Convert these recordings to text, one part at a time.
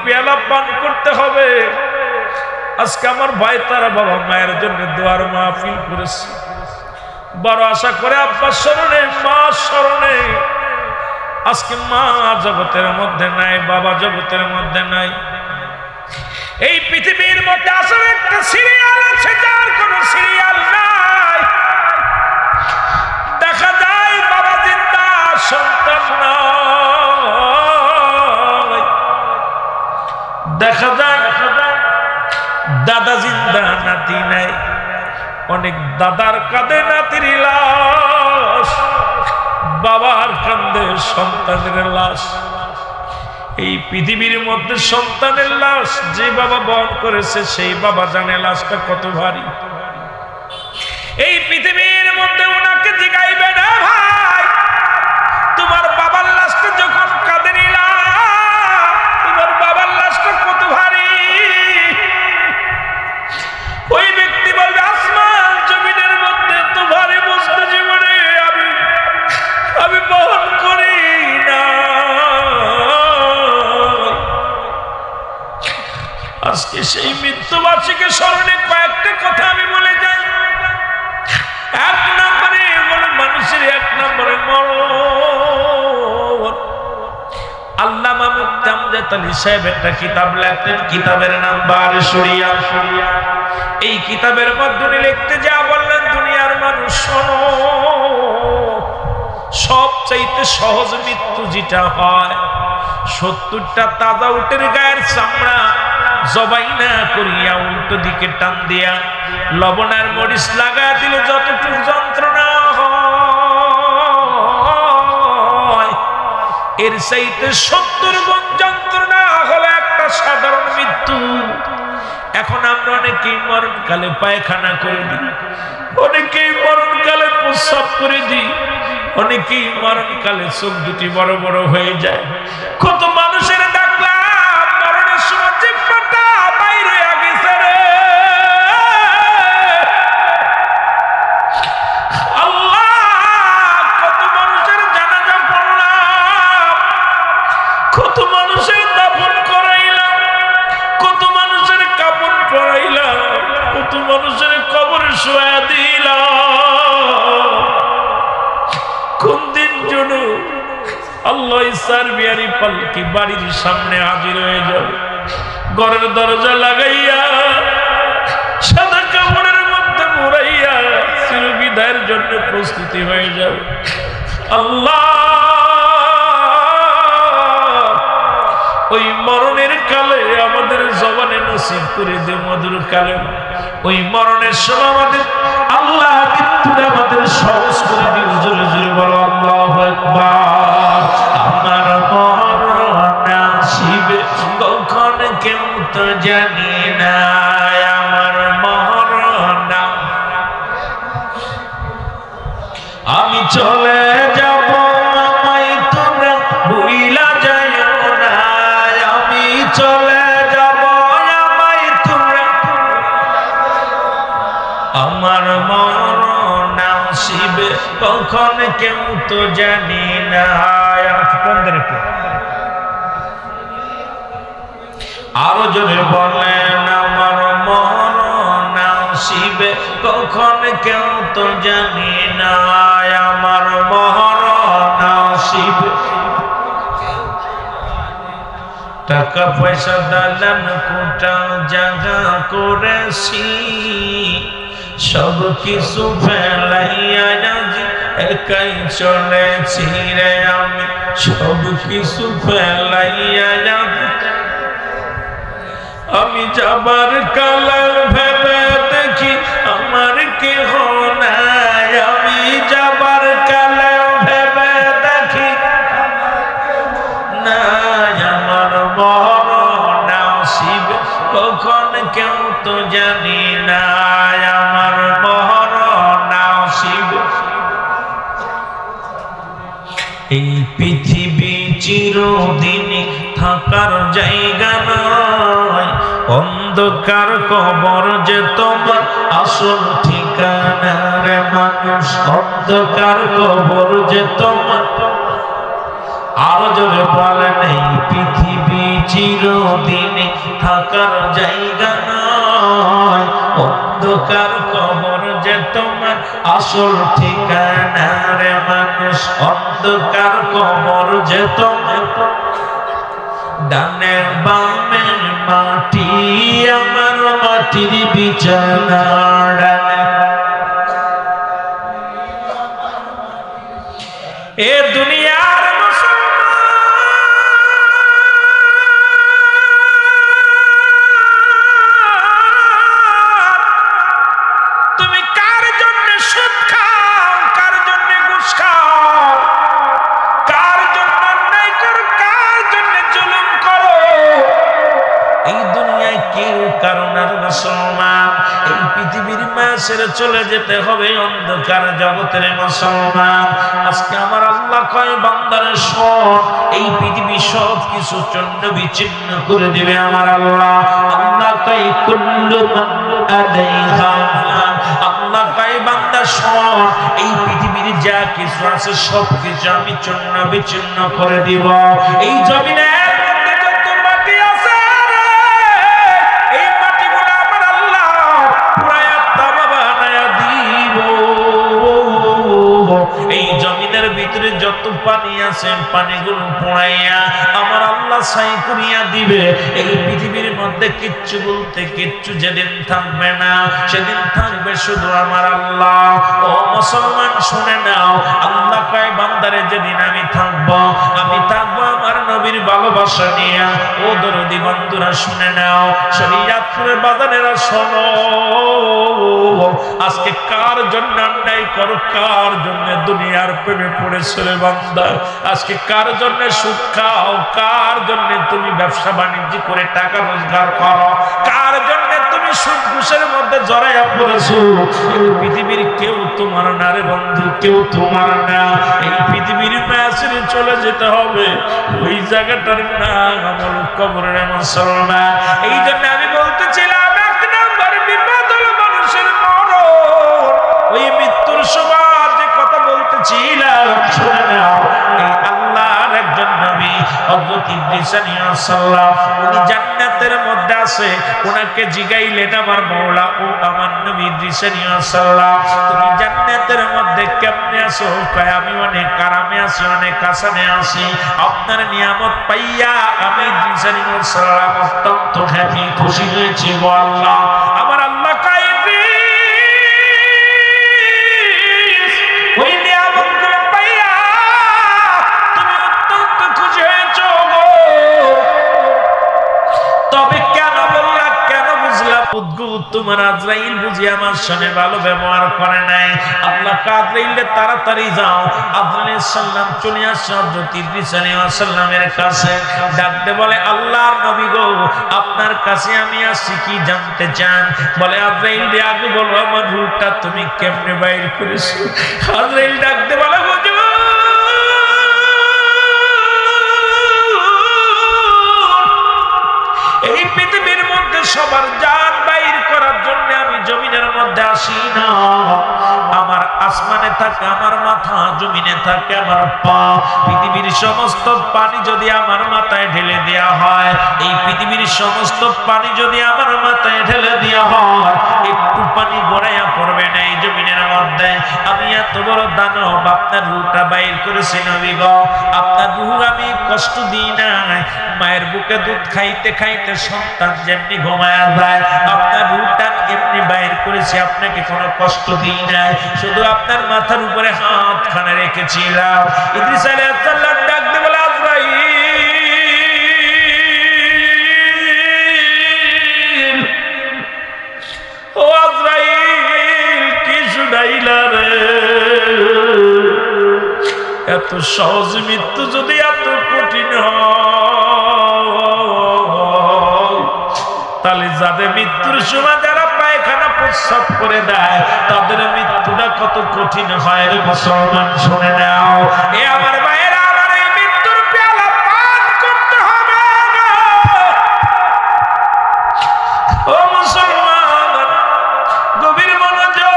পেয়ালা পান করতে হবে। আজকে আমার ভাই তারা বাবা মায়ের জন্য দোয়ার মাহফিল করেছে, বড় আশা করে আব্বা স্মরণে মা স্মরণে। আজকে মা জগতের মধ্যে নাই, বাবা জগতের মধ্যে নাই। এই পৃথিবীর মধ্যে আসলে একটা সিরিয়াল আছে যার কোনো সিরিয়াল নাই। দেখা যায় বাবা জিন্দা সন্তান নাই, দেখা যায় দাদা জিন্দা নাতি নাই। অনেক দাদার কাঁধে নাতির লাশ, বাবার কাঁধে সন্তানের লাশ। এই পৃথিবীর মধ্যে সন্তানের লাশ যে বাবা বহন করেছে সেই বাবা জানে লাশটা কত ভারী। এই পৃথিবীর মধ্যে ওনাকে জিগাইবে না, ভাই তোমার বাবার লাশটা যখন কাঁধে নিলা, তোমার বাবার লাশটা কত ভারী। ওই ব্যক্তি বলবে আসমান জমিনের মধ্যে তো ভারী বস্তু জীবনে আমি বহন করি না। আজকে সেই মৃত্যুবার্ষিকীর স্মরণে কয়েকটা কথা আমি বলে যাই। এক নম্বরে হলো মানুষের এক নম্বরে মরণ। আল্লামা মুফতি আমজাদ আলী সাহেব একটা কিতাব লেখেন, কিতাবের নাম বারে শরিয়া। এই কিতাবের মধ্যে লিখতে যা বললেন, দুনিয়ার মানুষ শোনো, সবচাইতে সহজ মৃত্যু যেটা হয়, 70টা তাজা উটের গায়ের চামড়া জবাই না করিয়া উল্টো দিকে টান দিয়া লবণ আর মরিচ লাগা দিলে যতটুকু যন্ত্রণা হয়, এর চাইতে 70 গুণ যন্ত্রণা হলো একটা সাধারণ মৃত্যু। এখন আমরা অনেকেই মরণকালে পায়খানা করে দিই, অনেকেই মরণকালে প্রস্রাব করে দিই, অনেকেই মরণকালে চোখ দুটি বড় বড় হয়ে যায়। কত মানুষের দেখলাম মরণের সময় জিহ্বাটা বাইরে হয়ে গেছে রে। আল্লাহ, কত মানুষের জানাজা পড়লাম, কত মানুষের দাফন করাইলাম, কত মানুষের কাফন পরাইলাম, কত মানুষের কবরে শোয়া দিলাম। কোন দিন জন্য আল্লাহ ইসার বিয়ারি পালকি বাড়ির সামনে হাজির হয়ে যাবে, ঘরের দরজা লাগাইয়া সাদা কাপড়ের মধ্যে মুড়াইয়া চিরবিদায়ের জন্য প্রস্তুতি হয়ে যাবে। আল্লাহ, ওই মরণের কালে আমাদের জবানে নসিব করে দে মধুর কালে। ওই মরণের সময় আমাদের আল্লাহ মৃত্যুটা আমাদের সহজ করে দিন। জোরে জোরে বলো আল্লাহু আকবার। আমার মরণ আসিবে কখন কেউ তো জানি না, আমার মরণ আমি চলে যাব, আমায় তোমরা ভুইলা যাইও না, আমি চলে যাব, আমায় তোমরা, আমার মরণ আসিবে কখন কেউ তো জানি না। আরো জোরে বলেন, আমার মরণ আসিবে কখন কেউ তো জানি না, আমার মরণ আসিবে। টাকা পয়সা দালান কোটা জায়গা করেছি, সব কিছু ফেলাইয়া একাই চলেছি রে আমি, সব কিছু ফেলাইয়া আমি যাবার কালা ভেবে দেখি আমার কেহ নাই, আমি যাবার কালা ভেবে দেখি নাই, আমার মরণ আসিবে কখন কেউ তো জানি না, আমার মরণ আসিবে। এই পৃথিবী চিরদিন থাকার জায়গা নয়, অন্ধকার কবর যে তোমার আসল ঠিকানা রে মানুষ, অন্ধকার কবর যে তোমার। আরো জোরে বলেন, এই পৃথিবী চিরদিন থাকার জায়গা নয়, অন্ধকার কবর যে তোমার আসল ঠিকানা রে মানুষ, অন্ধকার কবর যে তোমার ডানের বামের মাটি আমার মাটির বিছানা। এ দুনিয়ার তুমি কার জন্য সুদ খাও, কার জন্য ঘুষ খাও, কার জন্য অন্যায় করো, কার জন্য জুলুম করো, এই দুনিয়ায় কেউ কারণ আর মুসলমান। এই পৃথিবীর মায়া ছেড়ে চলে যেতে হবে অন্ধকার জগতের মুসলমান। আজকে আমার আল্লাহ কয় বান্দারে শোন, এই পৃথিবী সব কিছু চন্ড বিচ্ছিন্ন করে দিবে আমার আল্লাহ। আল্লাহ কয় কুল্লু মান আলাইহা ফান, আল্লাহ কয় বান্দা শোন, এই পৃথিবীর যা কিছু আছে সব কিছু আমি চন্ড বিচ্ছিন্ন করে দিব। এই জমিনে এই জমিনের ভিতরে যত পানি আছে পানিগুলো পোড়াইয়া আমার আল্লাহ ছাই করিয়া দিবে। এই পৃথিবীর মধ্যে কিচ্ছু বলতে কিচ্ছু যেদিন থাকবে না, সেদিন থাকবে শুধু আমার আল্লাহ। ও মুসলমান শুনে নাও, আল্লাহ কয় বান্দারে যেদিন আমি থাকবো আমার নবীর ভালোবাসা নিয়া। ও দরদি বন্ধুরা শুনে নাও, শরীয়তপুরের বাজানেরা শোনো, আজকে কার জন্য অন্যায় করো, কার জন্য দুনিয়ার প্রেমে পড়েছো রে বান্দা? আজকে কার জন্য সুদ খাও, কার জন্য তুমি ব্যবসা বাণিজ্য করে টাকা রোজগার করো, কার জন্য তুমি সুদ ঘুষের মধ্যে জড়াইয়া পড়েছো? এই পৃথিবীর কেউ তোমার না রে বন্ধু, কেউ তোমার না। এই পৃথিবীর মায়া ছেড়ে চলে যেতে হবে, ওই জায়গাটার নাম আমল কবরের মুসলমান। এই জন্য আমি বলতেছিলাম এক নম্বর বিপদ হলো মানুষের মরণ। ওই মৃত্যুর সময় যে কথা বলতেছিলাম শুনে নাও, এই আল্লাহর একজন নবী হযরত ইদ্রিস আলাইহিস সালাম উনি জান্নাতের মধ্যে আছে। ওনাকে জিগাইলেন আমার মাওলা, ও আমার নবী ইদ্রিস আলাইহিস সালাম তুমি জান্নাতের মধ্যে কেমনে আছো? কয় আমি অনেক আরামে আছি, অনেক আসানে আছি। আপনার নিয়ামত পাইয়া আমি ইদ্রিস আলাইহিস সালাম অত্যন্ত হ্যাপি, খুশি হয়েছি গো আল্লাহ। আমার আল্লাহ কয় ওই নিয়ামতগুলো পাইয়া তুমি অত্যন্ত খুশি হয়েছো গো, তবে কেন বললা, কেন বুঝলা? উদ্ভুত তোমার আজরাইল বুঝি আমার সঙ্গে ভালো ব্যবহার করে নাই। আল্লাহ আজরাইলে তাড়াতাড়ি যাও। আজরাইল সাল্লাম চলে আসছে হযরত ইদ্রিস আলাইহিস সালামের কাছে, ডাকতে বলে আল্লাহর নবী গো, আপনার কাছে আমি আসছি, কি জানতে চান? বলে আজরাইল রে আগে বলো আমার রূহটা তুমি কেমনে বাইর করেছো? আজরাইল ডাকতে বলে হুজুর এই পৃথিবীর মধ্যে সবার জান বাইর করার জন্য আমি জমিনের মধ্যে আসি না। আমার আসমানে থাকে আমার মাথা, জমিনে থাকে আমার পা। পৃথিবীর সমস্ত পানি যদি আমার মাথায় ঢেলে দেওয়া হয়, এই পৃথিবীর সমস্ত পানি যদি আমার মাথায় ঢেলে দেওয়া হয়, একটু পানি গড়াইয়া পড়বে না এই জমিনের মধ্যে। আমি এত বড় দানব, আপনার রূহটা বাইর করেছি নবী গো। আপনার রূহ আমি কষ্ট দিই না। মায়ের বুকে দুধ খাইতে খাইতে সন্তান যেমনি ঘুমায়া যায়, আপনার রূহটা এমনি বাইর করেছি, আপনাকে কোনো কষ্ট দিই নাই, শুধু আপনার মাথার উপরে হাত খানে রেখেছিলাম। ইদ্রিস আলাইহিস সালাম ডাক দিয়ে বলে আজরাইল, ও আজরাইল কি শুনাইলা রে? এত সহজ মৃত্যু যদি এত কঠিন হয়, তাহলে যাদের মৃত্যুর সময় যারা পায়খানা প্রস্রাব করে দেয় তাদের মৃত্যুটা কত কঠিন হয় রে মুসলমান শুনে নাও। এ আমার ভাইয়েরা, আমার এই মৃত্যুর পেয়ালা পান করতে হবে ও মুসলমান, গভীর মনোযোগ।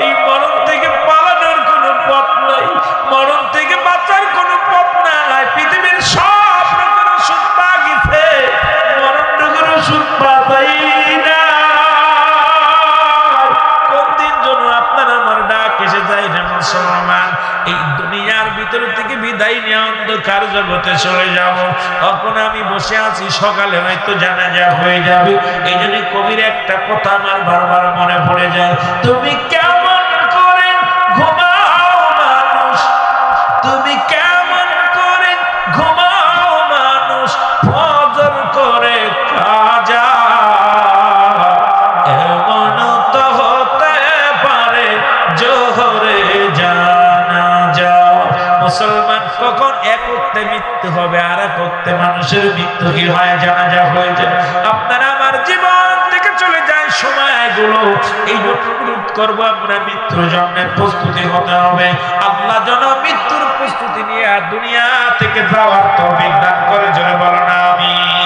এই মরণ থেকে পালানোর কোনো পথ নাই, মরণ থেকে বাঁচার কোনো পথ নাই। পৃথিবীর জগতে চলে যাব। তখন আমি বসে আছি, সকালে হয়তো জানাজা হয়ে যাবে। এই জন্য কবির একটা কথা আমার বারবার মনে পড়ে যায়, তুমি কেমন করে ঘুমাও মানুষ, তুমি কেমন করে ঘুমাও মানুষ, ফজর করে কাজা, এমন তো হতে পারে জোহরে জানাজা। মুসলমান কখন এক করতে মৃত্যু হবে, আর এক করতে মানুষের মৃত্যু কি হয়, জানাজা হয়ে যায়। আপনারা আমার জীবন থেকে চলে যায় সময়গুলো, এই জন্য অনুরোধ করবো আমরা মৃত্যুর জন্য প্রস্তুতি হতে হবে। আল্লাহ যেন মৃত্যুর প্রস্তুতি নিয়ে দুনিয়া থেকে যাওয়ার তৌফিক দান করে, জোরে বলো না আমিন।